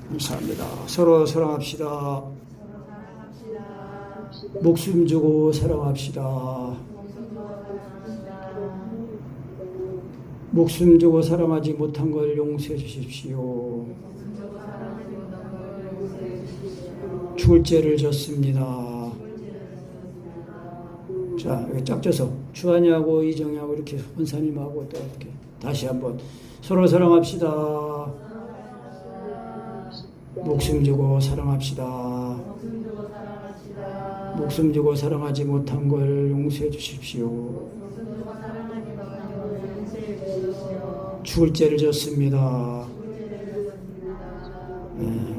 감사합니다. 서로 사랑합시다. 목숨 주고 사랑합시다. 목숨 주고 사랑하지 못한 걸 용서해 주십시오. 죽을 죄를 졌습니다. 자, 여기 짝 져서 주한이하고 이정희하고 이렇게 권사님하고 또 이렇게 다시 한번 서로 사랑합시다. 목숨 주고 사랑합시다. 목숨 주고 사랑하지 못한 걸 용서해 주십시오. 죽을 죄를 졌습니다.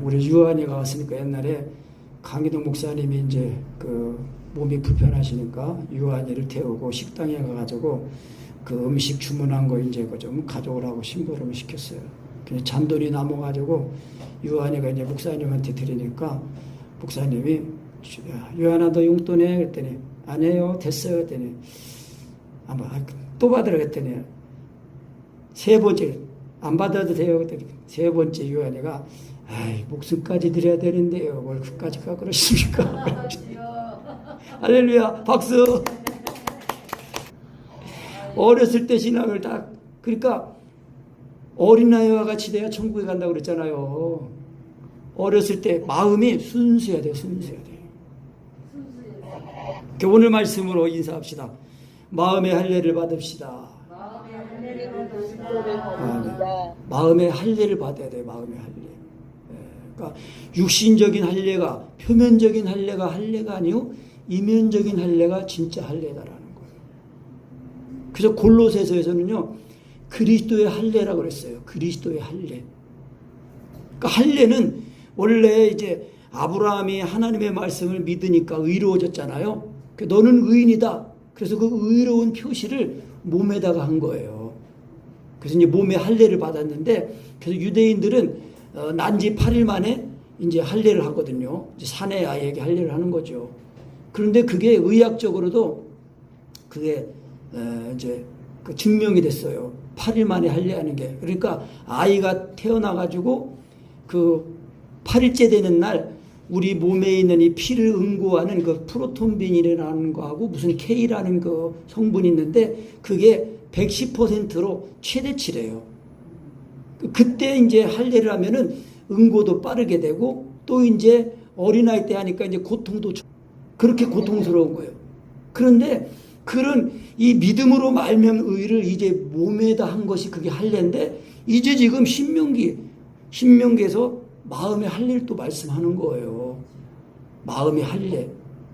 우리 유한이가 왔으니까 옛날에 강희동 목사님이 이제 그 몸이 불편하시니까 유한이를 태우고 식당에 가가지고 그 음식 주문한 거 이제 좀 가져오라고 심부름을 시켰어요. 근데 잔돈이 남아가지고 유한이가 이제 목사님한테 드리니까 목사님이 유한아 너 용돈 해? 그랬더니 아니에요 됐어요. 그랬더니 또 받으라 그랬더니 세 번째 안 받아도 돼요. 그랬더니 세 번째 유한이가 아이 목숨까지 드려야 되는데요. 뭘 그까지가 그러십니까? 할렐루야 박수. 어렸을 때 신앙을 다 그러니까 어린아이와 같이 돼야 천국에 간다고 그랬잖아요. 어렸을 때 마음이 순수해야 돼요. 순수해야 돼요. 오늘 말씀으로 인사합시다. 마음의 할례를 받읍시다. 마음의 할례를 받아야 돼요. 마음의 할례. 그러니까 육신적인 할례가 표면적인 할례가 아니요 이면적인 할례가 진짜 할례다라는 거예요. 그래서 골로새서에서는요 그리스도의 할례라고 그랬어요. 그리스도의 할례. 그러니까 할례는 원래 이제 아브라함이 하나님의 말씀을 믿으니까 의로워졌잖아요. 너는 의인이다. 그래서 그 의로운 표시를 몸에다가 한 거예요. 그래서 이제 몸에 할례를 받았는데 그래서 유대인들은 난지 8일 만에 이제 할례를 하거든요. 이제 사내 아이에게 할례를 하는 거죠. 그런데 그게 의학적으로도 그게 이제 그 증명이 됐어요. 8일 만에 할례하는 게. 그러니까 아이가 태어나가지고 그 8일째 되는 날 우리 몸에 있는 이 피를 응고하는 그 프로톤빈이라는 거하고 무슨 K라는 그 성분이 있는데 그게 110%로 최대치래요. 그때 이제 할례를 하면은 응고도 빠르게 되고 또 이제 어린아이 때 하니까 이제 고통도 그렇게 고통스러운 거예요. 그런데 그런 이 믿음으로 말면 의를 이제 몸에다 한 것이 그게 할례인데 이제 지금 신명기에서 마음의 할례를 또 말씀하는 거예요. 마음의 할례.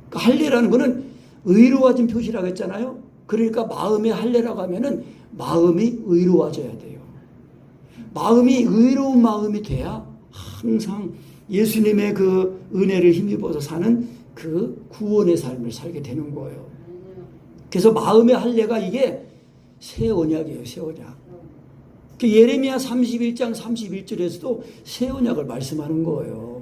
그러니까 할례라는 거는 의로워진 표시라고 했잖아요. 그러니까 마음의 할례라고 하면은 마음이 의로워져야 돼요. 마음이 의로운 마음이 돼야 항상 예수님의 그 은혜를 힘입어서 사는 그 구원의 삶을 살게 되는 거예요. 그래서 마음의 할례가 이게 새 언약이에요. 새 언약. 예레미야 31장 31절에서도 새 언약을 말씀하는 거예요.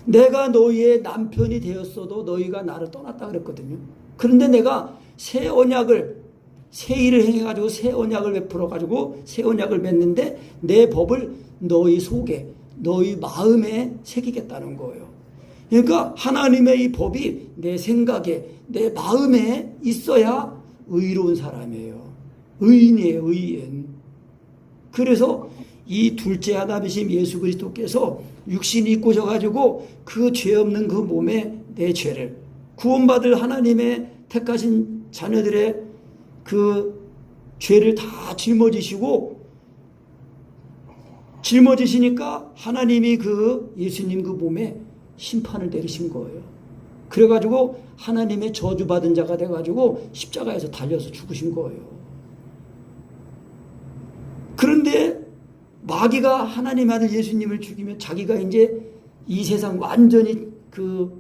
내가 너희의 남편이 되었어도 너희가 나를 떠났다 그랬거든요. 그런데 내가 새 언약을 새 일을 행해가지고 새 언약을 베풀어가지고 새 언약을 맺는데 내 법을 너희 속에 너희 마음에 새기겠다는 거예요. 그러니까 하나님의 이 법이 내 생각에 내 마음에 있어야 의로운 사람이에요. 의인이에요. 의인. 그래서 이 둘째 아담이신 예수 그리스도께서 육신이 입고 오셔가지고 그 죄 없는 그 몸에 내 죄를 구원받을 하나님의 택하신 자녀들의 그 죄를 다 짊어지시니까 하나님이 그 예수님 그 몸에 심판을 내리신 거예요. 그래가지고 하나님의 저주받은 자가 돼가지고 십자가에서 달려서 죽으신 거예요. 그런데 마귀가 하나님 아들 예수님을 죽이면 자기가 이제 이 세상 완전히 그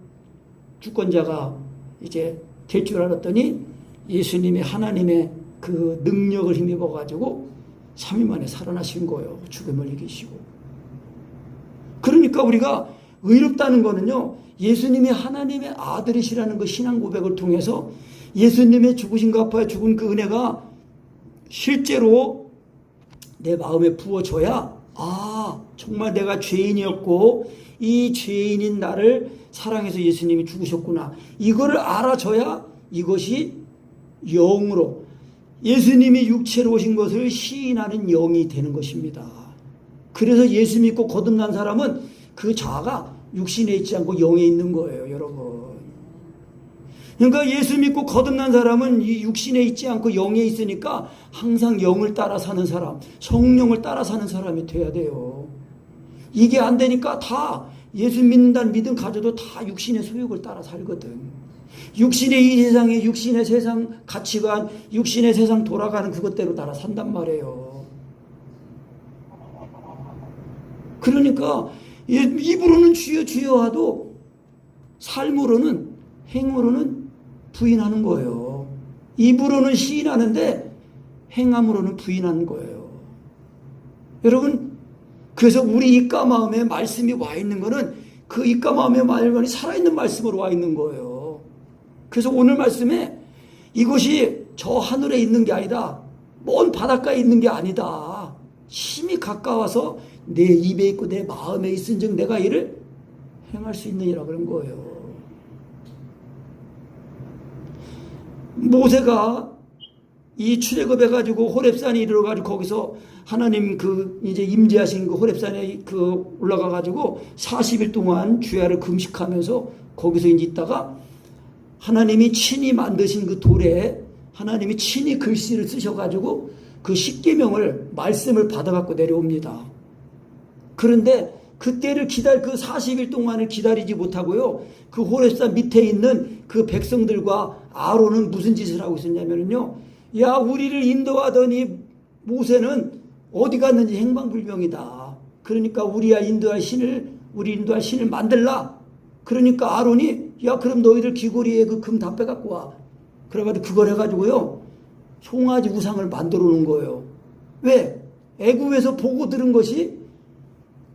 주권자가 이제 될 줄 알았더니 예수님이 하나님의 그 능력을 힘입어 가지고 3일 만에 살아나신 거예요. 죽음을 이기시고. 그러니까 우리가 의롭다는 거는요, 예수님이 하나님의 아들이시라는 그 신앙 고백을 통해서 예수님의 죽으신과 아파에 죽은 그 은혜가 실제로 내 마음에 부어져야 아, 정말 내가 죄인이었고 이 죄인인 나를 사랑해서 예수님이 죽으셨구나. 이거를 알아줘야 이것이 영으로, 예수님이 육체로 오신 것을 시인하는 영이 되는 것입니다. 그래서 예수 믿고 거듭난 사람은 그 자아가 육신에 있지 않고 영에 있는 거예요, 여러분. 그러니까 예수 믿고 거듭난 사람은 이 육신에 있지 않고 영에 있으니까 항상 영을 따라 사는 사람, 성령을 따라 사는 사람이 돼야 돼요. 이게 안 되니까 다 예수 믿는다는 믿음 가져도 다 육신의 소욕을 따라 살거든. 육신의 이 세상에, 육신의 세상 가치관, 육신의 세상 돌아가는 그것대로 따라 산단 말이에요. 그러니까 입으로는 주여 주여 하도 삶으로는, 행으로는 부인하는 거예요. 입으로는 시인하는데 행함으로는 부인하는 거예요. 여러분, 그래서 우리 입과 마음에 말씀이 와 있는 거는 그 입과 마음의 말씀이 살아있는 말씀으로 와 있는 거예요. 그래서 오늘 말씀에 이것이 저 하늘에 있는 게 아니다, 먼 바닷가에 있는 게 아니다, 심히 가까워서 내 입에 있고 내 마음에 있은즉 내가 이를 행할 수 있느니라 그런 거예요. 모세가 이 출애굽해가지고 호렙산에 이르러가지고 거기서 하나님 그 이제 임재하신 그 호렙산에 그 올라가가지고 40일 동안 주야를 금식하면서 거기서 이제 있다가 하나님이 친히 만드신 그 돌에 하나님이 친히 글씨를 쓰셔가지고 그 십계명을 말씀을 받아갖고 내려옵니다. 그런데 그때를 그 40일 동안을 기다리지 못하고요, 그 호렙산 밑에 있는 그 백성들과 아론은 무슨 짓을 하고 있었냐면요, 야, 우리를 인도하던 이 모세는 어디 갔는지 행방불명이다. 그러니까 우리 인도할 신을 만들라. 그러니까 아론이, 야, 그럼 너희들 귀고리에 그 금 다 빼갖고 와. 그래가지고 그걸 해가지고요, 송아지 우상을 만들어 놓은 거예요. 왜? 애굽에서 보고 들은 것이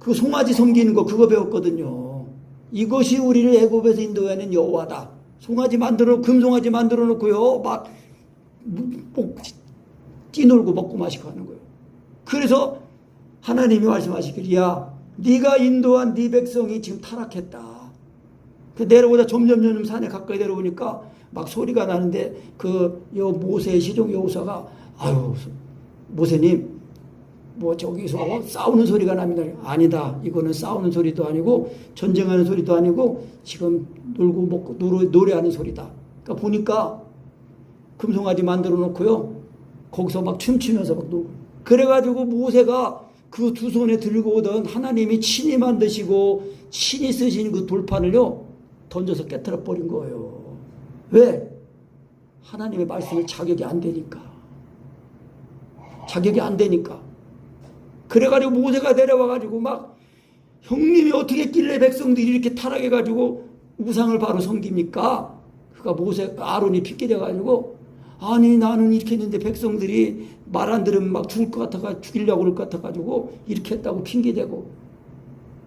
그 송아지 섬기는 거, 그거 배웠거든요. 이것이 우리를 애굽에서 인도하는 여호와다. 금송아지 만들어 놓고요, 막 뛰놀고 먹고 마시고 하는 거예요. 그래서 하나님이 말씀하시길, 야, 네가 인도한 네 백성이 지금 타락했다. 내려오다 점점 산에 가까이 내려오니까 막 소리가 나는데 그 모세의 시종 여호사가, 아유, 모세님, 뭐 저기서 싸우는 소리가 납니다. 아니다, 이거는 싸우는 소리도 아니고 전쟁하는 소리도 아니고 지금 놀고 먹고 노래하는 소리다. 그러니까 보니까 금송아지 만들어 놓고요, 거기서 막 춤추면서 막 놀고. 그래가지고 모세가 그 두 손에 들고 오던 하나님이 친히 만드시고 친히 쓰신 그 돌판을요 던져서 깨트려 버린 거예요. 왜? 하나님의 말씀이 자격이 안 되니까. 그래가지고 모세가 내려와가지고 막, 형님이 어떻게 했길래 백성들이 이렇게 타락해가지고 우상을 바로 섬깁니까? 그러니까 아론이 핏기려가지고, 아니 나는 이렇게 했는데 백성들이 말 안 들으면 막 죽이려고 그럴 것 같아가지고 이렇게 했다고 핑계대고.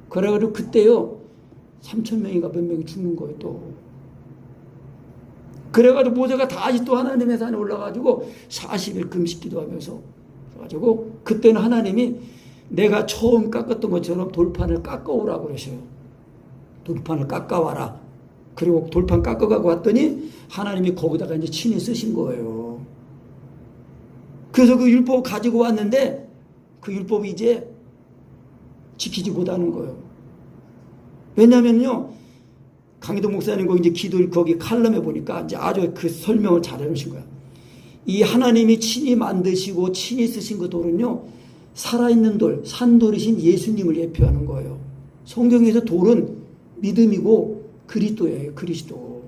그래가지고 그때요 3,000명인가 몇 명이 죽는 거예요 또. 그래가지고 모세가 다시 또 하나님의 산에 올라가지고 40일 금식 기도하면서, 그래가지고 그때는 하나님이 내가 처음 깎았던 것처럼 돌판을 깎아오라고 그러셔요. 돌판을 깎아와라. 그리고 돌판 깎아가고 왔더니 하나님이 거기다가 이제 친히 쓰신 거예요. 그래서 그 율법 가지고 왔는데 그 율법이 이제 지키지 못하는 거예요. 왜냐면요, 강희도 목사님 거기 이제 기도 거기 칼럼에 보니까 이제 아주 그 설명을 잘 해놓으신 거야. 이 하나님이 친히 만드시고 친히 쓰신 그 돌은요, 살아있는 돌, 산돌이신 예수님을 예표하는 거예요. 성경에서 돌은 믿음이고 그리스도예요, 그리스도.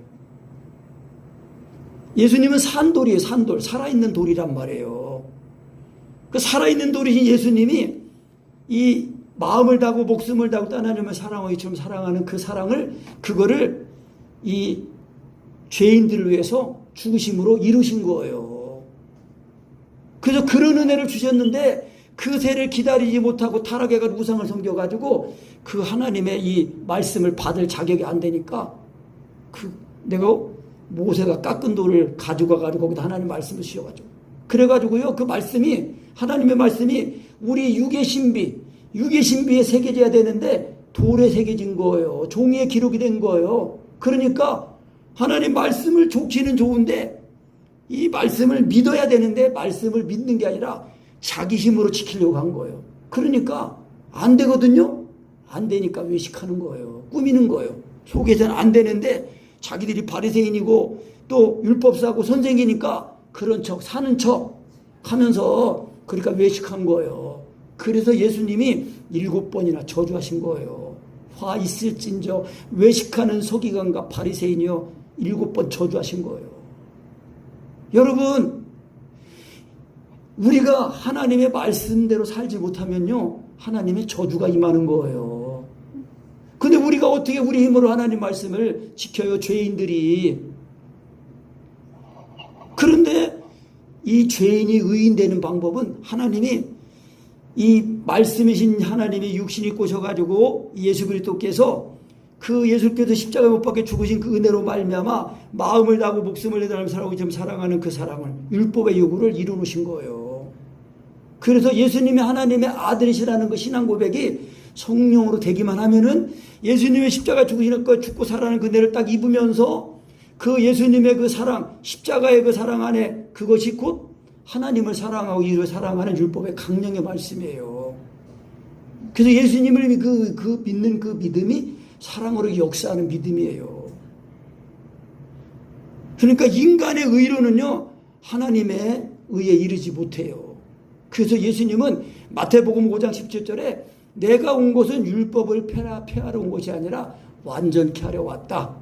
예수님은 산돌이에요, 산돌. 살아있는 돌이란 말이에요. 그 살아있는 돌이신 예수님이 이 마음을 다하고 목숨을 다하고 떠나려면 사랑하고 이처럼 사랑하는 그 사랑을, 그거를 이 죄인들을 위해서 죽으심으로 이루신 거예요. 그래서 그런 은혜를 주셨는데 그 세를 기다리지 못하고 타락해가지고 우상을 섬겨가지고 그 하나님의 이 말씀을 받을 자격이 안 되니까 내가 모세가 깎은 돌을 가져가가지고 거기다 하나님 말씀을 씌워가지고, 그래가지고요 그 말씀이, 하나님의 말씀이 우리 육의 신비, 육의 신비에 새겨져야 되는데 돌에 새겨진 거예요. 종이에 기록이 된 거예요. 그러니까 하나님 말씀을 좋기는 좋은데 이 말씀을 믿어야 되는데 말씀을 믿는 게 아니라 자기 힘으로 지키려고 한 거예요. 그러니까 안 되거든요. 안 되니까 외식하는 거예요. 꾸미는 거예요. 속에서는 안 되는데 자기들이 바리새인이고 또 율법사고 선생이니까 그런 척 사는 척 하면서 그러니까 외식한 거예요. 그래서 예수님이 7번이나 저주하신 거예요. 화 있을진저 외식하는 서기관과 바리새인이여 7번 저주하신 거예요. 여러분, 우리가 하나님의 말씀대로 살지 못하면요 하나님의 저주가 임하는 거예요. 근데 우리가 어떻게 우리 힘으로 하나님 말씀을 지켜요? 죄인들이. 그런데 이 죄인이 의인 되는 방법은 하나님이 이 말씀이신 하나님이 육신 입고 오셔가지고 예수 그리스도께서 그 예수께서 십자가에 못 박혀 죽으신 그 은혜로 말미암아 마음을 다하고 목숨을 내다는 사람을 좀 사랑하는 그 사랑을 율법의 요구를 이루놓으신 거예요. 그래서 예수님이 하나님의 아들이시라는 그 신앙 고백이 성령으로 되기만 하면은 예수님의 십자가 죽으시는 거 죽고 살아나는 그 은혜를 딱 입으면서 그 예수님의 그 사랑, 십자가의 그 사랑 안에 그것이 곧 하나님을 사랑하고 이를 사랑하는 율법의 강령의 말씀이에요. 그래서 예수님을 그 믿는 그 믿음이 사랑으로 역사하는 믿음이에요. 그러니까 인간의 의로는요 하나님의 의에 이르지 못해요. 그래서 예수님은 마태복음 5장 17절에 내가 온 것은 율법을 폐하러 온 것이 아니라 완전케 하려 왔다.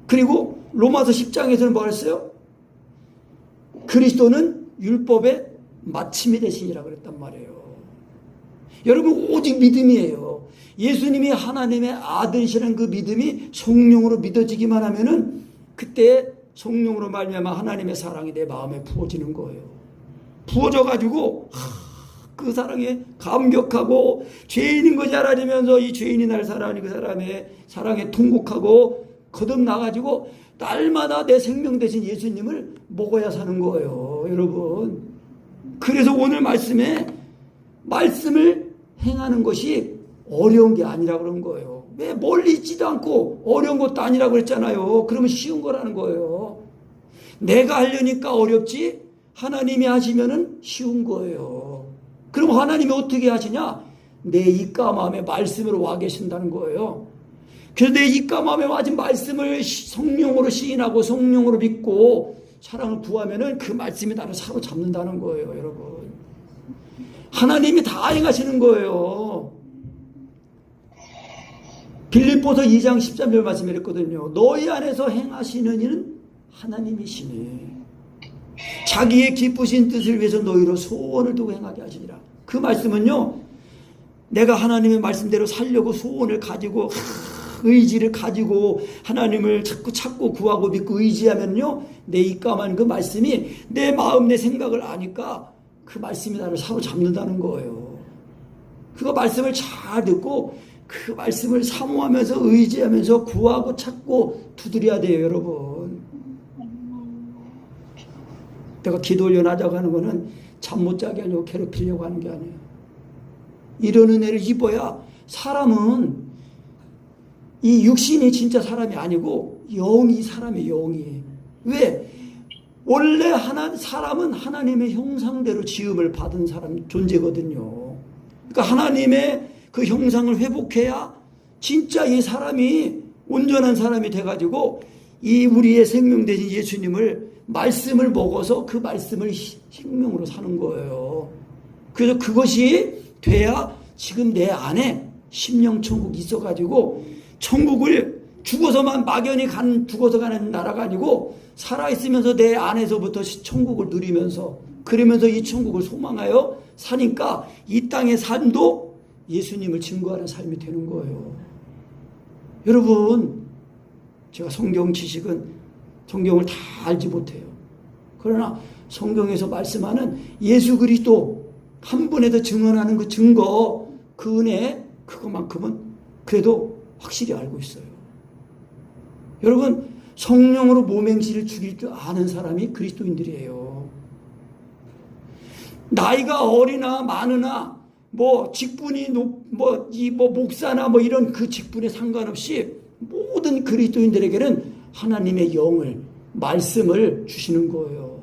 그리고 로마서 10장에서는 뭐 했어요? 그리스도는 율법의 마침이 되시니라 그랬단 말이에요. 여러분 오직 믿음이에요. 예수님이 하나님의 아들이시라는 그 믿음이 성령으로 믿어지기만 하면은 그때 성령으로 말미암아 하나님의 사랑이 내 마음에 부어지는 거예요. 부어져 가지고 그 사랑에 감격하고 죄인인 것이 알아지면서 이 죄인이 날 사랑하니 그 사람의 사랑에 통곡하고 거듭나가지고 날마다 내 생명 대신 예수님을 먹어야 사는 거예요. 여러분. 그래서 오늘 말씀에 말씀을 행하는 것이 어려운 게 아니라 그런 거예요. 왜 멀리 있지도 않고 어려운 것도 아니라 그랬잖아요. 그러면 쉬운 거라는 거예요. 내가 하려니까 어렵지 하나님이 하시면은 쉬운 거예요. 그럼 하나님이 어떻게 하시냐? 내 입과 마음에 말씀으로 와 계신다는 거예요. 그래서 내 입과 마음에 와진 말씀을 성령으로 시인하고 성령으로 믿고 사랑을 구하면은 그 말씀이 나를 사로잡는다는 거예요, 여러분. 하나님이 다 행하시는 거예요. 빌립보서 2장 13절 말씀을 했거든요. 너희 안에서 행하시는 이는 하나님이시니 자기의 기쁘신 뜻을 위해서 너희로 소원을 두고 행하게 하시니라. 그 말씀은요, 내가 하나님의 말씀대로 살려고 소원을 가지고 의지를 가지고 하나님을 자꾸 찾고 구하고 믿고 의지하면요 내 입감한 그 말씀이 내 마음 내 생각을 아니까 그 말씀이 나를 사로잡는다는 거예요. 그거 말씀을 잘 듣고 그 말씀을 사모하면서 의지하면서 구하고 찾고 두드려야 돼요, 여러분. 내가 기도 훈련하자고 하는 거는 잠 못 자게 하려고 괴롭히려고 하는 게 아니에요. 이런 은혜를 입어야 사람은 이 육신이 진짜 사람이 아니고 영이 사람의 영이. 왜? 원래 사람은 하나님의 형상대로 지음을 받은 사람 존재거든요. 그러니까 하나님의 그 형상을 회복해야 진짜 이 사람이 온전한 사람이 돼가지고 이 우리의 생명 되신 예수님을 말씀을 먹어서 그 말씀을 생명으로 사는 거예요. 그래서 그것이 돼야 지금 내 안에 심령천국이 있어가지고 천국을 죽어서만 막연히 죽어서 가는 나라가 아니고 살아있으면서 내 안에서부터 천국을 누리면서 그러면서 이 천국을 소망하여 사니까 이 땅의 삶도 예수님을 증거하는 삶이 되는 거예요. 여러분, 제가 성경 지식은 성경을 다 알지 못해요. 그러나 성경에서 말씀하는 예수 그리스도 한 분에서 증언하는 그 증거, 그 은혜, 그것만큼은 그래도 확실히 알고 있어요. 여러분, 성령으로 모맹지를 죽일 줄 아는 사람이 그리스도인들이에요. 나이가 어리나 많으나 뭐 직분이 목사나 뭐 이런 그 직분에 상관없이 모든 그리스도인들에게는 하나님의 영을, 말씀을 주시는 거예요.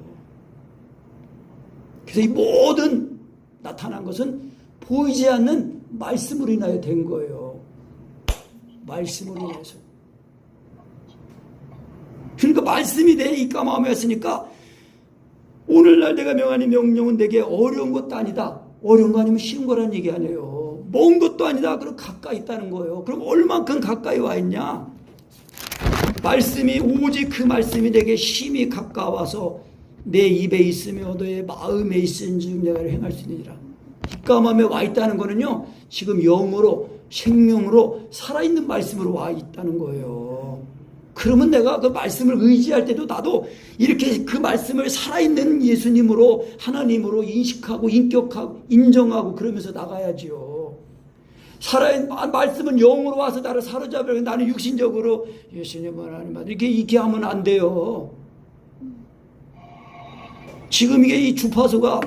그래서 이 모든 나타난 것은 보이지 않는 말씀으로 인하여 된 거예요. 말씀으로 인해서. 그러니까 말씀이 내 입과 마음이었으니까 오늘날 내가 명하니 명령은 내게 어려운 것도 아니다. 어려운 거 아니면 쉬운 거라는 얘기 아니에요. 먼 것도 아니다. 그럼 가까이 있다는 거예요. 그럼 얼만큼 가까이 와 있냐? 말씀이 오직 그 말씀이 내게 심히 가까워서 내 입에 있으며 너의 마음에 있은즉 내가 행할 수 있느니라. 입과 마음에 와 있다는 거는요, 지금 영으로 생명으로 살아있는 말씀으로 와 있다는 거예요. 그러면 내가 그 말씀을 의지할 때도 나도 이렇게 그 말씀을 살아있는 예수님으로 하나님으로 인식하고 인격하고 인정하고 그러면서 나가야지요. 살아있는 말씀은 영으로 와서 나를 사로잡으려고 나는 육신적으로 예수님은 하나님 이렇게 하면 안 돼요. 지금 이게 이 주파수가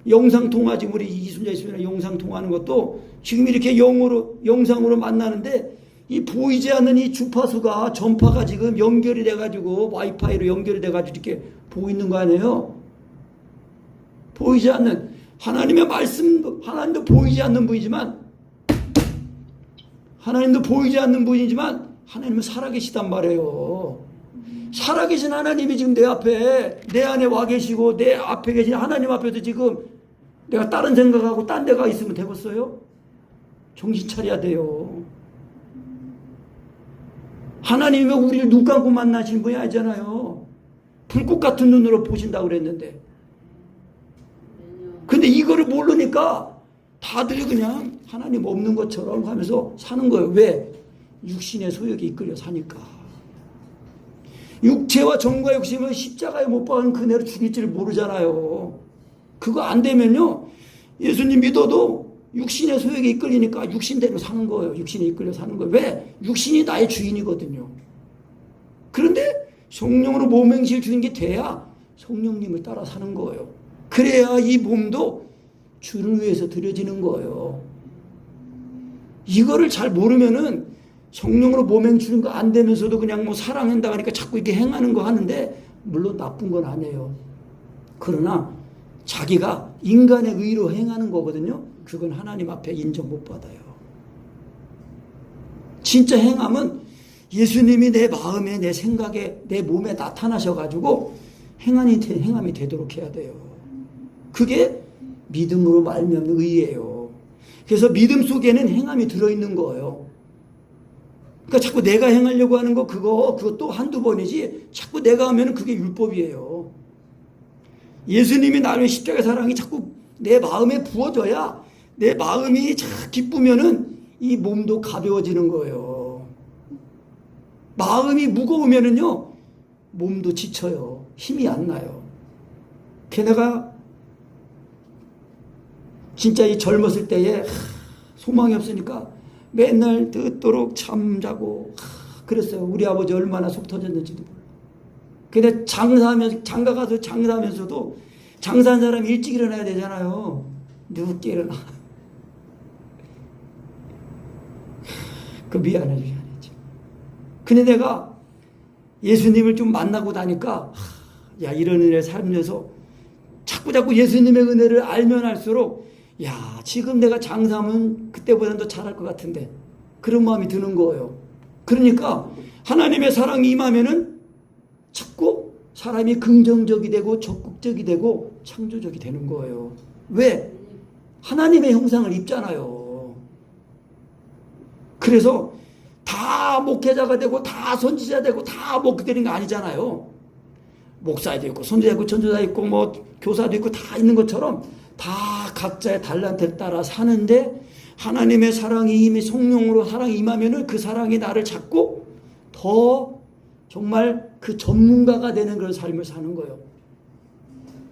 영상통화, 지금 우리 이순자 씨랑 영상통화하는 것도 지금 이렇게 영상으로 만나는데 이 보이지 않는 이 주파수가 전파가 지금 연결이 돼가지고 와이파이로 연결이 돼가지고 이렇게 보이는 거 아니에요? 보이지 않는 하나님의 말씀, 하나님도 보이지 않는 분이지만 하나님은 살아계시단 말이에요. 살아계신 하나님이 지금 내 앞에, 내 안에 와 계시고 내 앞에 계신 하나님 앞에서 지금 내가 다른 생각하고 딴 데가 있으면 되겠어요? 정신 차려야 돼요. 하나님이 우리를 눈 감고 만나신 분이 아니잖아요. 불꽃 같은 눈으로 보신다고 그랬는데. 근데 이거를 모르니까 다들 그냥 하나님 없는 것처럼 하면서 사는 거예요. 왜? 육신의 소욕에 이끌려 사니까. 육체와 정과 욕심은 십자가에 못 박은 그네로 죽일지를 모르잖아요. 그거 안 되면요, 예수님 믿어도 육신의 소욕에 이끌리니까 육신대로 사는 거예요. 육신에 이끌려 사는 거예요. 왜? 육신이 나의 주인이거든요. 그런데 성령으로 몸행실 주는 게 돼야 성령님을 따라 사는 거예요. 그래야 이 몸도 주를 위해서 드려지는 거예요. 이거를 잘 모르면은 성령으로 몸행 주는 거 안 되면서도 그냥 뭐 사랑한다 하니까 자꾸 이렇게 행하는 거 하는데, 물론 나쁜 건 아니에요. 그러나 자기가 인간의 의로 행하는 거거든요. 그건 하나님 앞에 인정 못 받아요. 진짜 행함은 예수님이 내 마음에, 내 생각에, 내 몸에 나타나셔가지고 행함이 되도록 해야 돼요. 그게 믿음으로 말미암는 의예요. 그래서 믿음 속에는 행함이 들어있는 거예요. 그러니까 자꾸 내가 행하려고 하는 거 그것도 한두 번이지 자꾸 내가 하면 그게 율법이에요. 예수님이 나를 십자가 사랑이 자꾸 내 마음에 부어져야 내 마음이 기쁘면은 이 몸도 가벼워지는 거예요. 마음이 무거우면은요, 몸도 지쳐요. 힘이 안 나요. 걔네가 진짜 이 젊었을 때에 소망이 없으니까 맨날 늦도록 잠자고 그랬어요. 우리 아버지 얼마나 속 터졌는지도 몰라. 근데 장가 가서 장사하면서도 장사한 사람이 일찍 일어나야 되잖아요. 늦게 일어나. 그 미안하지. 근데 내가 예수님을 좀 만나고 나니까 야, 이런 은혜 살면서 자꾸 예수님의 은혜를 알면 알수록 야, 지금 내가 장사하면 그때보다는 더 잘할 것 같은데, 그런 마음이 드는 거예요. 그러니까 하나님의 사랑이 임하면은 자꾸 사람이 긍정적이 되고 적극적이 되고 창조적이 되는 거예요. 왜? 하나님의 형상을 입잖아요. 그래서 다 목회자가 되고 다 선지자 되고 다 먹게 되는 거 아니잖아요. 목사도 있고 선지자 있고 전도자 있고 뭐 교사도 있고 다 있는 것처럼 다 각자의 달란트를 따라 사는데, 하나님의 사랑이 이미 성령으로 사랑이 임하면은 그 사랑이 나를 잡고 더 정말 그 전문가가 되는 그런 삶을 사는 거예요.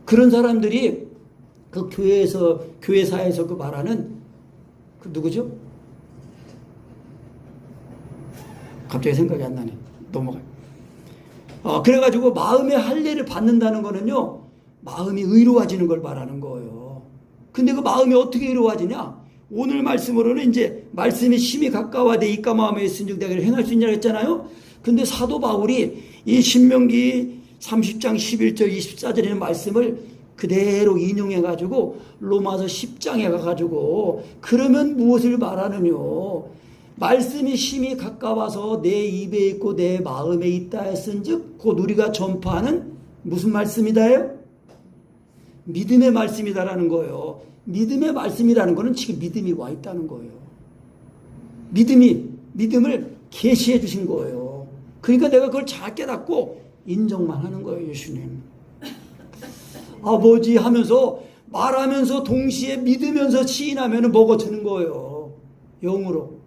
그런 사람들이 그 교회사에서 그 말하는 그 누구죠? 갑자기 생각이 안 나네. 넘어가요. 그래가지고 마음의 할례를 받는다는 거는요, 마음이 의로워지는 걸 말하는 거예요. 근데 그 마음이 어떻게 의로워지냐? 오늘 말씀으로는 이제 말씀이 심히 가까워 내 입과 마음에 있은즉 내가 행할 수 있냐고 했잖아요. 근데 사도 바울이 이 신명기 30장 11절 24절에 있는 말씀을 그대로 인용해가지고 로마서 10장에 가가지고 그러면 무엇을 말하느뇨? 말씀이 심히 가까워서 내 입에 있고 내 마음에 있다 했은즉 곧 우리가 전파하는 무슨 말씀이다요? 믿음의 말씀이다라는 거예요. 믿음의 말씀이라는 거는 지금 믿음이 와 있다는 거예요. 믿음을 계시해 주신 거예요. 그러니까 내가 그걸 잘 깨닫고 인정만 하는 거예요. 예수님 아버지 하면서 말하면서 동시에 믿으면서 시인하면 먹어지는 거예요. 영으로.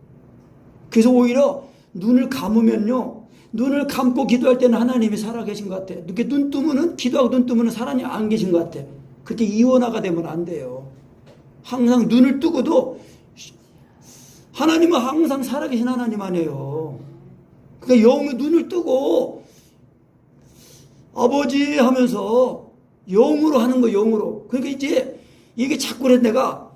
그래서 오히려 눈을 감으면요, 눈을 감고 기도할 때는 하나님이 살아계신 것 같아. 이렇게 눈 뜨면은, 기도하고 눈 뜨면은 하나님 안 계신 것 같아. 그렇게 이원화가 되면 안 돼요. 항상 눈을 뜨고도 하나님은 항상 살아계신 하나님 아니에요. 그러니까 눈을 뜨고 아버지 하면서 영으로 하는 거, 영으로. 그러니까 이제 이게 자꾸 내가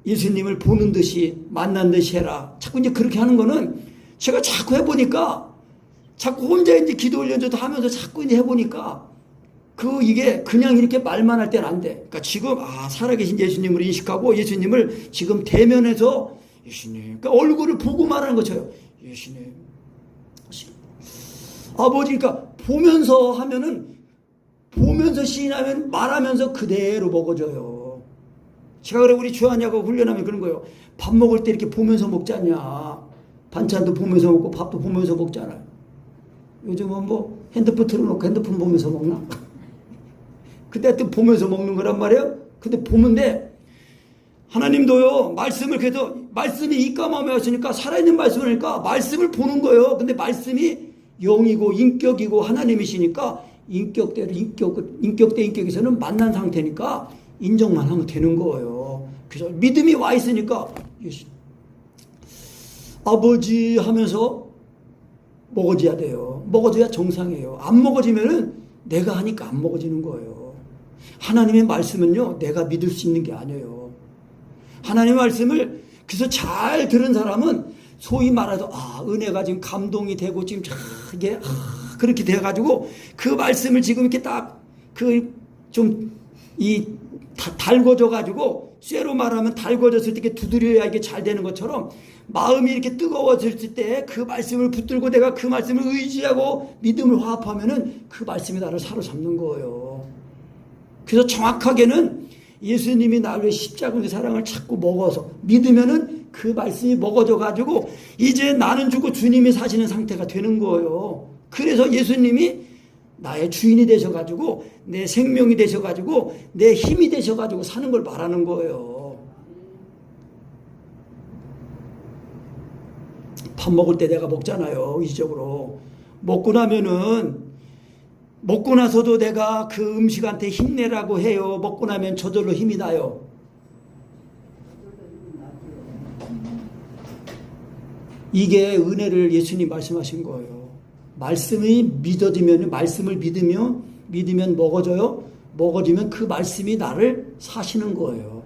예수님을 보는 듯이 만난 듯이 해라. 자꾸 이제 그렇게 하는 거는 제가 자꾸 해보니까 자꾸 혼자 이제 기도 훈련도 하면서 자꾸 이제 해보니까 이게 그냥 이렇게 말만 할 때는 안 돼. 그러니까 지금 살아계신 예수님을 인식하고 예수님을 지금 대면해서 예수님, 그러니까 얼굴을 보고 말하는 것처럼 예수님, 아버지, 그러니까 보면서 하면은 보면서 시인하면 말하면서 그대로 먹어져요. 제가 그래 우리 주하냐고 훈련하면 그런 거예요. 밥 먹을 때 이렇게 보면서 먹지 않냐. 반찬도 보면서 먹고 밥도 보면서 먹잖아요. 요즘은 뭐 핸드폰 틀어놓고 핸드폰 보면서 먹나? 그때 또 보면서 먹는 거란 말이에요. 근데 보는데 하나님도요, 말씀을 그래도 말씀이 입과 마음에 왔으니까 살아있는 말씀을 하니까 말씀을 보는 거예요. 근데 말씀이 영이고 인격이고 하나님이시니까 인격대 인격에서는 만난 상태니까 인정만 하면 되는 거예요. 그래서 믿음이 와 있으니까 아버지 하면서 먹어줘야 돼요. 먹어줘야 정상이에요. 안 먹어지면은 내가 하니까 안 먹어지는 거예요. 하나님의 말씀은요, 내가 믿을 수 있는 게 아니에요. 하나님의 말씀을 그래서 잘 들은 사람은 소위 말해서 은혜가 지금 감동이 되고 지금 이게 그렇게 돼가지고 그 말씀을 지금 이렇게 딱 달궈져 가지고 쇠로 말하면 달궈졌을 때 이렇게 두드려야 이게 잘 되는 것처럼 마음이 이렇게 뜨거워졌을 때 그 말씀을 붙들고 내가 그 말씀을 의지하고 믿음을 화합하면은 그 말씀이 나를 사로잡는 거예요. 그래서 정확하게는 예수님이 나를 위해 십자가의 사랑을 자꾸 먹어서 믿으면은 그 말씀이 먹어져 가지고 이제 나는 죽고 주님이 사시는 상태가 되는 거예요. 그래서 예수님이 나의 주인이 되셔가지고 내 생명이 되셔가지고 내 힘이 되셔가지고 사는 걸 말하는 거예요. 밥 먹을 때 내가 먹잖아요. 의지적으로 먹고 나서도 내가 그 음식한테 힘내라고 해요. 먹고 나면 저절로 힘이 나요. 이게 은혜를 예수님 말씀하신 거예요. 말씀이 믿어지면, 말씀을 믿으면 먹어져요. 먹어지면 그 말씀이 나를 사시는 거예요.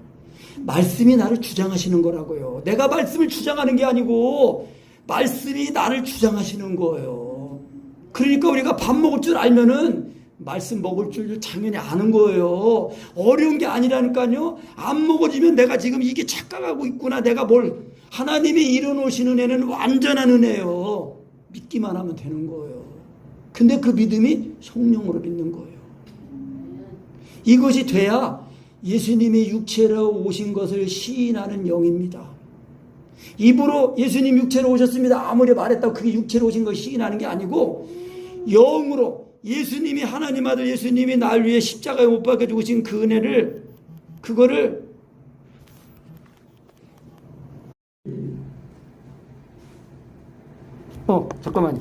말씀이 나를 주장하시는 거라고요. 내가 말씀을 주장하는 게 아니고 말씀이 나를 주장하시는 거예요. 그러니까 우리가 밥 먹을 줄 알면은 말씀 먹을 줄 당연히 아는 거예요. 어려운 게 아니라니까요. 안 먹어지면 내가 지금 이게 착각하고 있구나. 내가 하나님이 이뤄놓으시는 은혜는 완전한 은혜예요. 믿기만 하면 되는 거예요. 근데 그 믿음이 성령으로 믿는 거예요. 이것이 돼야 예수님이 육체로 오신 것을 시인하는 영입니다. 입으로 예수님 육체로 오셨습니다. 아무리 말했다고 그게 육체로 오신 걸 시인하는 게 아니고 영으로 예수님이 하나님 아들 예수님이 날 위해 십자가에 못 박혀 죽으신 그 은혜를 그거를 잠깐만요.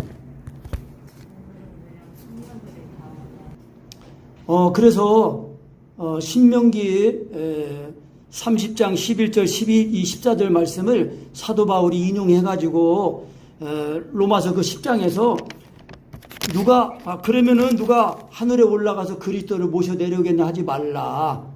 그래서 신명기 30장 11절 12, 14절 말씀을 사도 바울이 인용해가지고 로마서 그 10장에서 그러면은 누가 하늘에 올라가서 그리스도를 모셔 내려오겠나 하지 말라.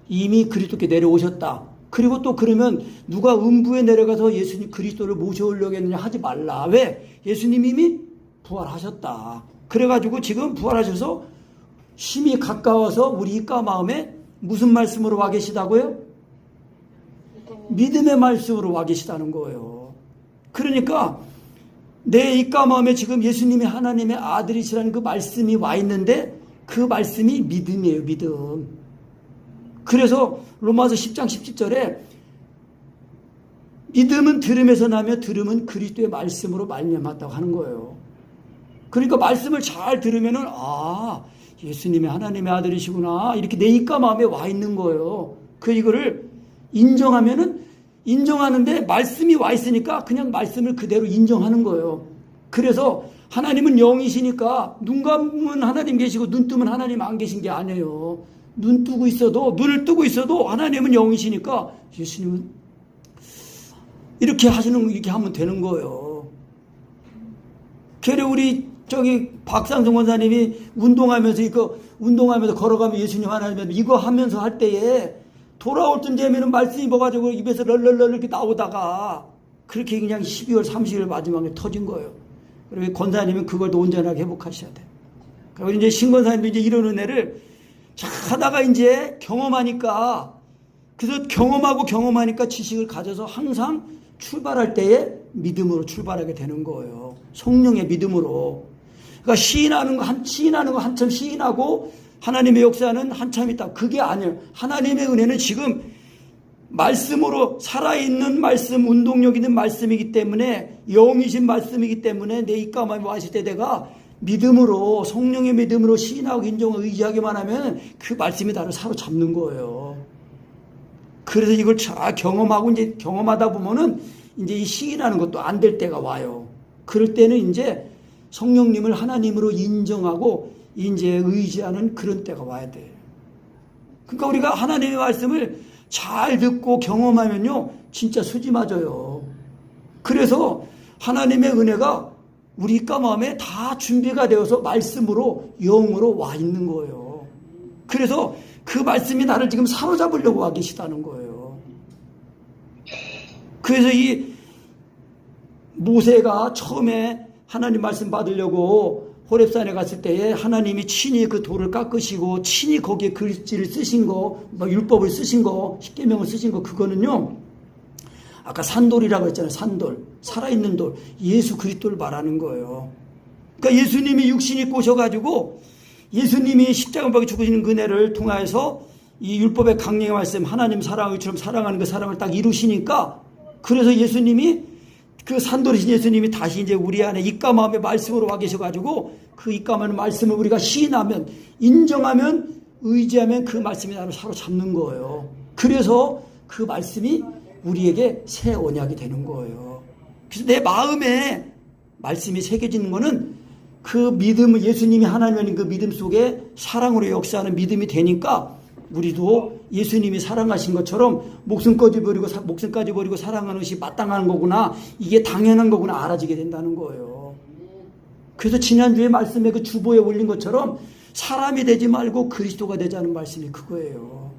이미 그리스도께 내려오셨다. 그리고 또 그러면 누가 음부에 내려가서 예수님 그리스도를 모셔오려겠느냐 하지 말라. 왜? 예수님이 이미 부활하셨다. 그래가지고 지금 부활하셔서 심히 가까워서 우리 입과 마음에 무슨 말씀으로 와 계시다고요? 믿음의 말씀으로 와 계시다는 거예요. 그러니까 내 입과 마음에 지금 예수님이 하나님의 아들이시라는 그 말씀이 와 있는데 그 말씀이 믿음이에요. 믿음. 그래서 로마서 10장 17절에 믿음은 들음에서 나며 들음은 그리스도의 말씀으로 말미암았다고 하는 거예요. 그러니까 말씀을 잘 들으면은 예수님이 하나님의 아들이시구나 이렇게 내 입과 마음에 와 있는 거예요. 이거를 인정하는데 말씀이 와 있으니까 그냥 말씀을 그대로 인정하는 거예요. 그래서 하나님은 영이시니까 눈 감으면 하나님 계시고 눈 뜨면 하나님 안 계신 게 아니에요. 눈을 뜨고 있어도 하나님은 영이시니까 예수님은 이렇게 하면 되는 거예요. 걔를 우리 박상성 원사님이 운동하면서 걸어가면 예수님 하나님 이거 하면서 할 때에 돌아올 쯤 되면은 말씀이 먹어가지고 입에서 럴럴럴 이렇게 나오다가 그렇게 그냥 12월 30일 마지막에 터진 거예요. 그리고 권사님은 그걸 또 온전하게 회복하셔야 돼. 그리고 이제 신권사님도 이제 이런 은혜를 하다가 이제 경험하니까 그래서 경험하니까 지식을 가져서 항상 출발할 때에 믿음으로 출발하게 되는 거예요. 성령의 믿음으로. 그러니까 시인하는 거 한참 시인하고 하나님의 역사는 한참 있다. 그게 아니에요. 하나님의 은혜는 지금 말씀으로 살아있는 말씀, 운동력 있는 말씀이기 때문에 영이신 말씀이기 때문에 내 입과 마음에 왔을 때 내가 믿음으로 성령의 믿음으로 시인하고 인정하고 의지하기만 하면 그 말씀이 나를 사로잡는 거예요. 그래서 이걸 잘 경험하고 이제 경험하다 보면은 이제 이 시인하는 것도 안 될 때가 와요. 그럴 때는 이제 성령님을 하나님으로 인정하고 이제 의지하는 그런 때가 와야 돼요. 그러니까 우리가 하나님의 말씀을 잘 듣고 경험하면요 진짜 수지 맞아요. 그래서 하나님의 은혜가 우리 입과 마음에 다 준비가 되어서 말씀으로 영으로 와 있는 거예요. 그래서 그 말씀이 나를 지금 사로잡으려고 와 계시다는 거예요. 그래서 이 모세가 처음에 하나님 말씀 받으려고 호렙산에 갔을 때에 하나님이 친히 그 돌을 깎으시고 친히 거기에 글씨를 쓰신 거, 율법을 쓰신 거, 십계명을 쓰신 거 그거는요. 아까 산돌이라고 했잖아요. 산돌. 살아있는 돌. 예수 그리스도를 말하는 거예요. 그러니까 예수님이 육신 입고 오셔가지고 예수님이 십자가 박에 죽으시는 은혜를 통하여서 이 율법의 강령의 말씀 하나님 사랑을처럼 사랑하는 그 사랑을 딱 이루시니까 그래서 예수님이 그 산돌이신 예수님이 다시 이제 우리 안에 입과 마음의 말씀으로 와 계셔가지고 그 입과 마음의 말씀을 우리가 시인하면 인정하면 의지하면 그 말씀이 나를 사로잡는 거예요. 그래서 그 말씀이 우리에게 새 언약이 되는 거예요. 그래서 내 마음에 말씀이 새겨지는 거는 그 믿음, 예수님이 하나님의 그 믿음 속에 사랑으로 역사하는 믿음이 되니까 우리도 예수님이 사랑하신 것처럼 목숨까지 버리고 사랑하는 것이 마땅한 거구나, 이게 당연한 거구나 알아지게 된다는 거예요. 그래서 지난주에 말씀에 그 주보에 올린 것처럼 사람이 되지 말고 그리스도가 되자는 말씀이 그거예요.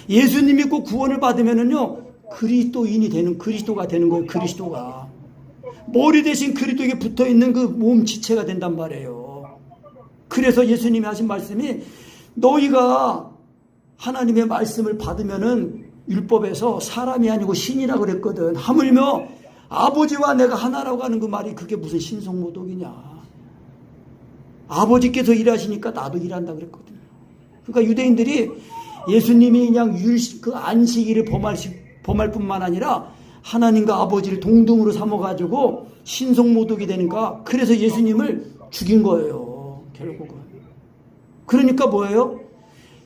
예수님 믿고 구원을 받으면은요 그리스도인이 되는, 그리스도가 되는 거예요. 그리스도가 머리 대신 그리스도에게 붙어있는 그 몸 지체가 된단 말이에요. 그래서 예수님이 하신 말씀이 너희가 하나님의 말씀을 받으면은 율법에서 사람이 아니고 신이라고 그랬거든. 하물며 아버지와 내가 하나라고 하는 그 말이 그게 무슨 신성모독이냐. 아버지께서 일하시니까 나도 일한다 그랬거든요. 그러니까 유대인들이 예수님이 그냥 그 안식일을 범할 뿐만 아니라 하나님과 아버지를 동등으로 삼아가지고 신성모독이 되니까 그래서 예수님을 죽인 거예요. 결국은. 그러니까 뭐예요?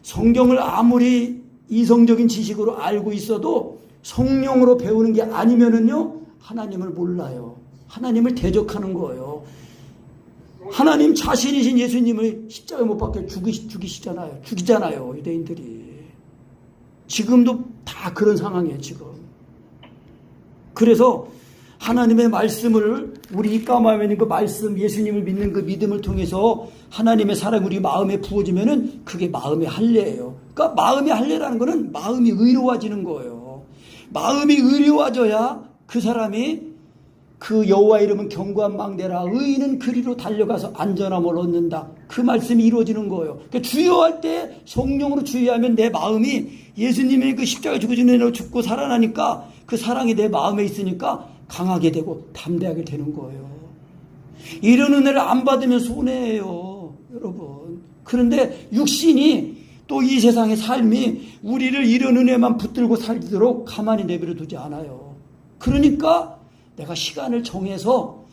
성경을 아무리 이성적인 지식으로 알고 있어도 성령으로 배우는 게 아니면은요 하나님을 몰라요. 하나님을 대적하는 거예요. 하나님 자신이신 예수님을 십자가에 못 박혀 죽이잖아요. 유대인들이. 지금도 다 그런 상황이에요. 지금. 그래서 하나님의 말씀을 우리 입과 마음에 있는 그 말씀, 예수님을 믿는 그 믿음을 통해서 하나님의 사랑이 우리 마음에 부어지면은 그게 마음의 할례예요. 그러니까 마음의 할례라는 거는 마음이 의로워지는 거예요. 마음이 의로워져야 그 사람이 그 여호와 이름은 견고한 망대라 의인은 그리로 달려가서 안전함을 얻는다. 그 말씀이 이루어지는 거예요. 그러니까 주여할 때 성령으로 주여하면 내 마음이 예수님의 그 십자가 죽으신 은혜로 죽고 살아나니까 그 사랑이 내 마음에 있으니까 강하게 되고 담대하게 되는 거예요. 이런 은혜를 안 받으면 손해예요, 여러분. 그런데 육신이 또 이 세상의 삶이 우리를 이런 은혜만 붙들고 살도록 가만히 내버려 두지 않아요. 그러니까 내가 시간을 정해서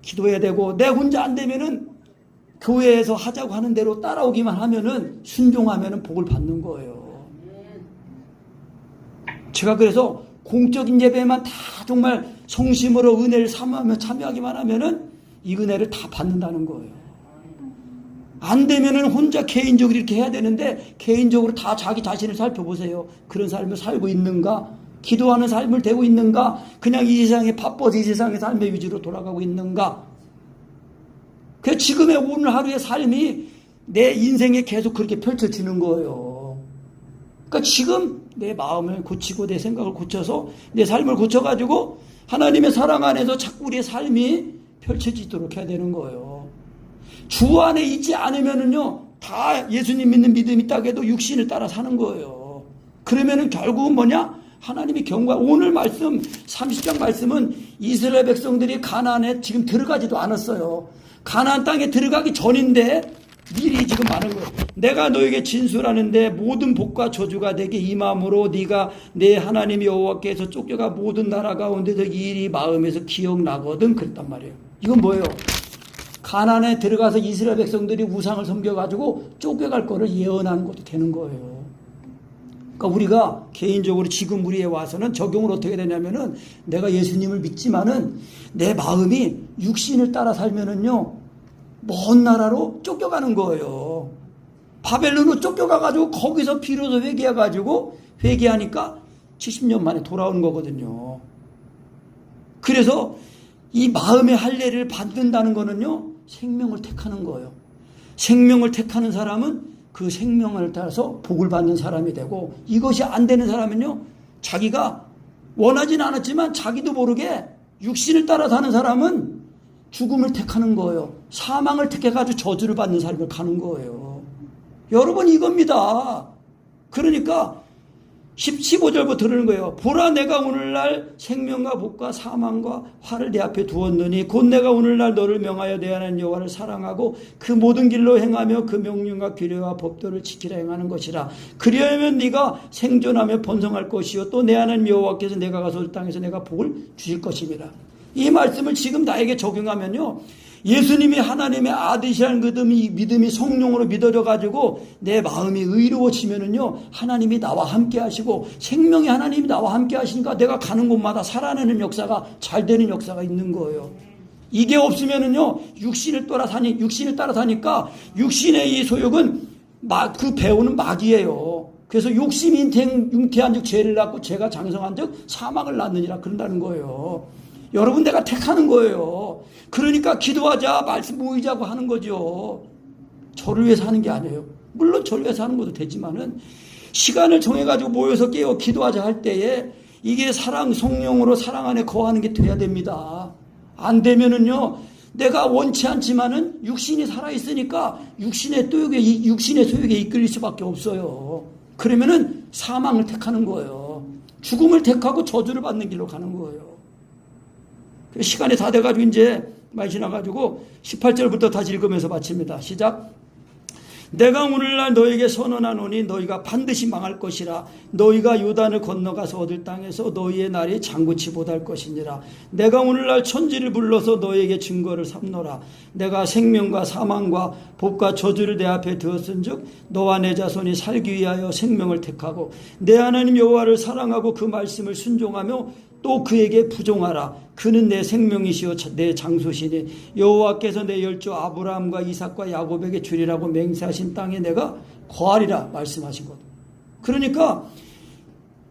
기도해야 되고, 내 혼자 안 되면은 교회에서 하자고 하는 대로 따라오기만 하면은 순종하면은 복을 받는 거예요. 제가 그래서 공적인 예배만 다 정말 성심으로 은혜를 삼으며 참여하기만 하면은 이 은혜를 다 받는다는 거예요. 안 되면은 혼자 개인적으로 이렇게 해야 되는데 개인적으로 다 자기 자신을 살펴보세요. 그런 삶을 살고 있는가? 기도하는 삶을 되고 있는가? 그냥 이 세상에 바빠서 이 세상의 삶의 위주로 돌아가고 있는가? 그 지금의 오늘 하루의 삶이 내 인생에 계속 그렇게 펼쳐지는 거예요. 그러니까 지금 내 마음을 고치고 내 생각을 고쳐서 내 삶을 고쳐가지고 하나님의 사랑 안에서 자꾸 우리의 삶이 펼쳐지도록 해야 되는 거예요. 주 안에 있지 않으면은요, 다 예수님 믿는 믿음이 있다고 해도 육신을 따라 사는 거예요. 그러면은 결국은 뭐냐? 하나님이 오늘 말씀 30장 말씀은 이스라엘 백성들이 가나안에 지금 들어가지도 않았어요. 가나안 땅에 들어가기 전인데 미리 지금 말한 거예요. 내가 너에게 진술하는데 모든 복과 저주가 내게 임함으로 네가 내 하나님 여호와께서 쫓겨가 모든 나라 가운데서 이 일이 마음에서 기억나거든. 그랬단 말이에요. 이건 뭐예요? 가나안에 들어가서 이스라엘 백성들이 우상을 섬겨가지고 쫓겨갈 거를 예언하는 것도 되는 거예요. 그러니까 우리가 개인적으로 지금 우리에 와서는 적용을 어떻게 되냐면은 내가 예수님을 믿지만은 내 마음이 육신을 따라 살면은요, 먼 나라로 쫓겨가는 거예요. 바벨론으로 쫓겨가가지고 거기서 비로소 회개해가지고 회개하니까 70년 만에 돌아오는 거거든요. 그래서 이 마음의 할례를 받는다는 거는요, 생명을 택하는 거예요. 생명을 택하는 사람은 그 생명을 따라서 복을 받는 사람이 되고, 이것이 안 되는 사람은요, 자기가 원하진 않았지만 자기도 모르게 육신을 따라 사는 사람은 죽음을 택하는 거예요. 사망을 택해가지고 저주를 받는 삶을 가는 거예요. 여러분, 이겁니다. 그러니까 15절부터 들으는 거예요. 보라, 내가 오늘날 생명과 복과 사망과 화를 내 앞에 두었느니 곧 내가 오늘날 너를 명하여 내 하나님 여호와를 사랑하고 그 모든 길로 행하며 그 명령과 규례와 법도를 지키라 행하는 것이라. 그리하면 네가 생존하며 번성할 것이요 또 내 하나님 여호와께서 내가 가서 올 땅에서 내가 복을 주실 것입니다. 이 말씀을 지금 나에게 적용하면요, 예수님이 하나님의 아들이라는 그 믿음이 성령으로 믿어져 가지고 내 마음이 의로워지면은요, 하나님이 나와 함께 하시고 생명의 하나님이 나와 함께 하시니까 내가 가는 곳마다 살아내는 역사가 잘 되는 역사가 있는 거예요. 이게 없으면은요, 육신을 따라 사니까 육신의 이 소욕은 그 배우는 마귀예요. 그래서 욕심이 잉태한 즉 죄를 낳고 죄가 장성한 즉 사망을 낳느니라 그런다는 거예요. 여러분, 내가 택하는 거예요. 그러니까 기도하자, 말씀 모이자고 하는 거죠. 저를 위해서 하는 게 아니에요. 물론 저를 위해서 하는 것도 되지만은 시간을 정해가지고 모여서 깨어 기도하자 할 때에 이게 성령으로 사랑 안에 거하는 게 돼야 됩니다. 안 되면은요, 내가 원치 않지만은 육신이 살아있으니까 육신의 소욕에 이끌릴 수밖에 없어요. 그러면은 사망을 택하는 거예요. 죽음을 택하고 저주를 받는 길로 가는 거예요. 시간이 다 돼가지고 이제 많이 지나가지고 18절부터 다시 읽으면서 마칩니다. 시작. 내가 오늘날 너에게 선언하노니 너희가 반드시 망할 것이라. 너희가 요단을 건너가서 얻을 땅에서 너희의 날이 장구치 못할 것이니라. 내가 오늘날 천지를 불러서 너희에게 증거를 삼노라. 내가 생명과 사망과 복과 저주를 내 앞에 두었은즉 너와 내 자손이 살기 위하여 생명을 택하고 내 하나님 여호와를 사랑하고 그 말씀을 순종하며 또 그에게 부종하라. 그는 내 생명이시요 내 장소시니 여호와께서 내 열조 아브라함과 이삭과 야곱에게 주리라고 맹세하신 땅에 내가 거하리라 말씀하신 것. 그러니까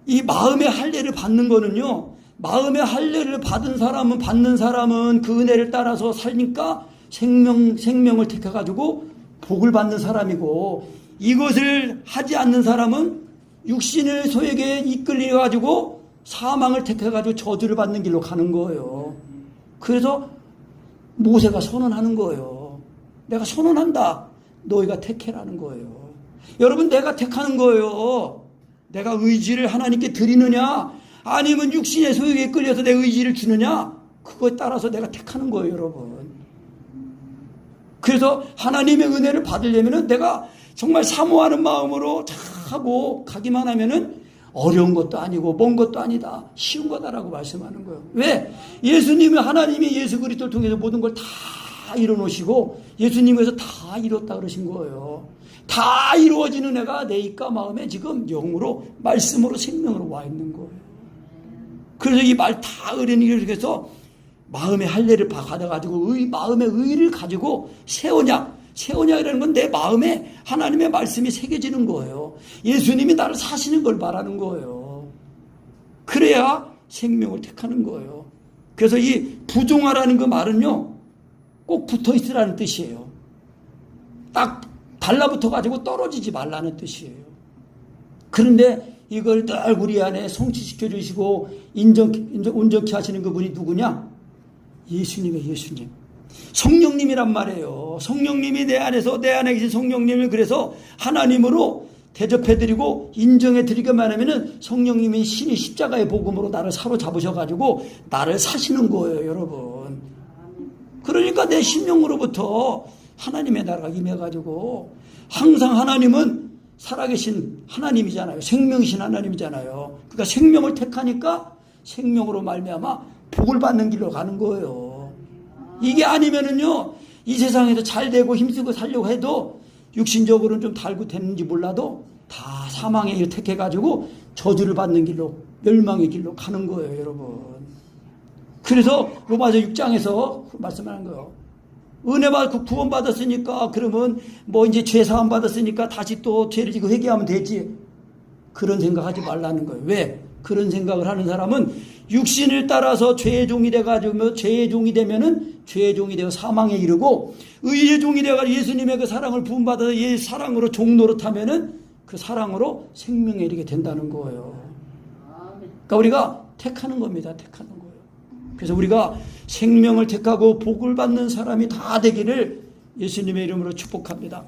이 마음의 할례를 받는 거는요, 마음의 할례를 받는 사람은 그 은혜를 따라서 살니까 생명을 택해가지고 복을 받는 사람이고, 이것을 하지 않는 사람은 육신의 소욕에 이끌려가지고 사망을 택해가지고 저주를 받는 길로 가는 거예요. 그래서 모세가 선언하는 거예요. 내가 선언한다. 너희가 택해라는 거예요. 여러분, 내가 택하는 거예요. 내가 의지를 하나님께 드리느냐, 아니면 육신의 소욕에 끌려서 내 의지를 주느냐, 그거에 따라서 내가 택하는 거예요, 여러분. 그래서 하나님의 은혜를 받으려면은 내가 정말 사모하는 마음으로 하고 가기만 하면은 어려운 것도 아니고 먼 것도 아니다. 쉬운 거다라고 말씀하는 거예요. 왜? 예수님이, 하나님이 예수 그리스도를 통해서 모든 걸 다 이뤄놓으시고 예수님에서 다 이뤘다 그러신 거예요. 다 이루어지는 애가 내 입과 마음에 지금 영으로, 말씀으로, 생명으로 와 있는 거예요. 그래서 이 말 다 어린이를 해서 마음의 할례를 받아가지고 마음의 의를 가지고 새 언약이라는 건 내 마음에 하나님의 말씀이 새겨지는 거예요. 예수님이 나를 사시는 걸 말하는 거예요. 그래야 생명을 택하는 거예요. 그래서 이 부종하라는 그 말은요, 꼭 붙어 있으라는 뜻이에요. 딱 달라붙어 가지고 떨어지지 말라는 뜻이에요. 그런데 이걸 늘 우리 안에 성취시켜 주시고 온전케 하시는 그분이 누구냐? 예수님의 예수님. 성령님이란 말이에요. 성령님이 내 안에서, 내 안에 계신 성령님을 그래서 하나님으로 대접해드리고 인정해드리기만 하면은 성령님이 신이 십자가의 복음으로 나를 사로잡으셔가지고 나를 사시는 거예요, 여러분. 그러니까 내 심령으로부터 하나님의 나라가 임해가지고 항상 하나님은 살아계신 하나님이잖아요. 생명이신 하나님이잖아요. 그러니까 생명을 택하니까 생명으로 말미암아 복을 받는 길로 가는 거예요. 이게 아니면은요, 이 세상에서 잘 되고 힘쓰고 살려고 해도 육신적으로는 좀 달고 됐는지 몰라도 다 사망의 길을 택해가지고 저주를 받는 길로, 멸망의 길로 가는 거예요, 여러분. 그래서 로마서 6장에서 말씀하는 거예요. 은혜 받고 구원 받았으니까 그러면 뭐 이제 죄 사함 받았으니까 다시 또 죄를 지고 회개하면 되지. 그런 생각하지 말라는 거예요. 왜? 그런 생각을 하는 사람은 육신을 따라서 죄의 종이 돼가지고 죄의 종이 되면은 죄의 종이 되어 사망에 이르고, 의의 종이 돼가지고 예수님의 그 사랑을 부음받아서 이 사랑으로 종 노릇하면은 그 사랑으로 생명에 이르게 된다는 거예요. 그러니까 우리가 택하는 겁니다. 택하는 거예요. 그래서 우리가 생명을 택하고 복을 받는 사람이 다 되기를 예수님의 이름으로 축복합니다.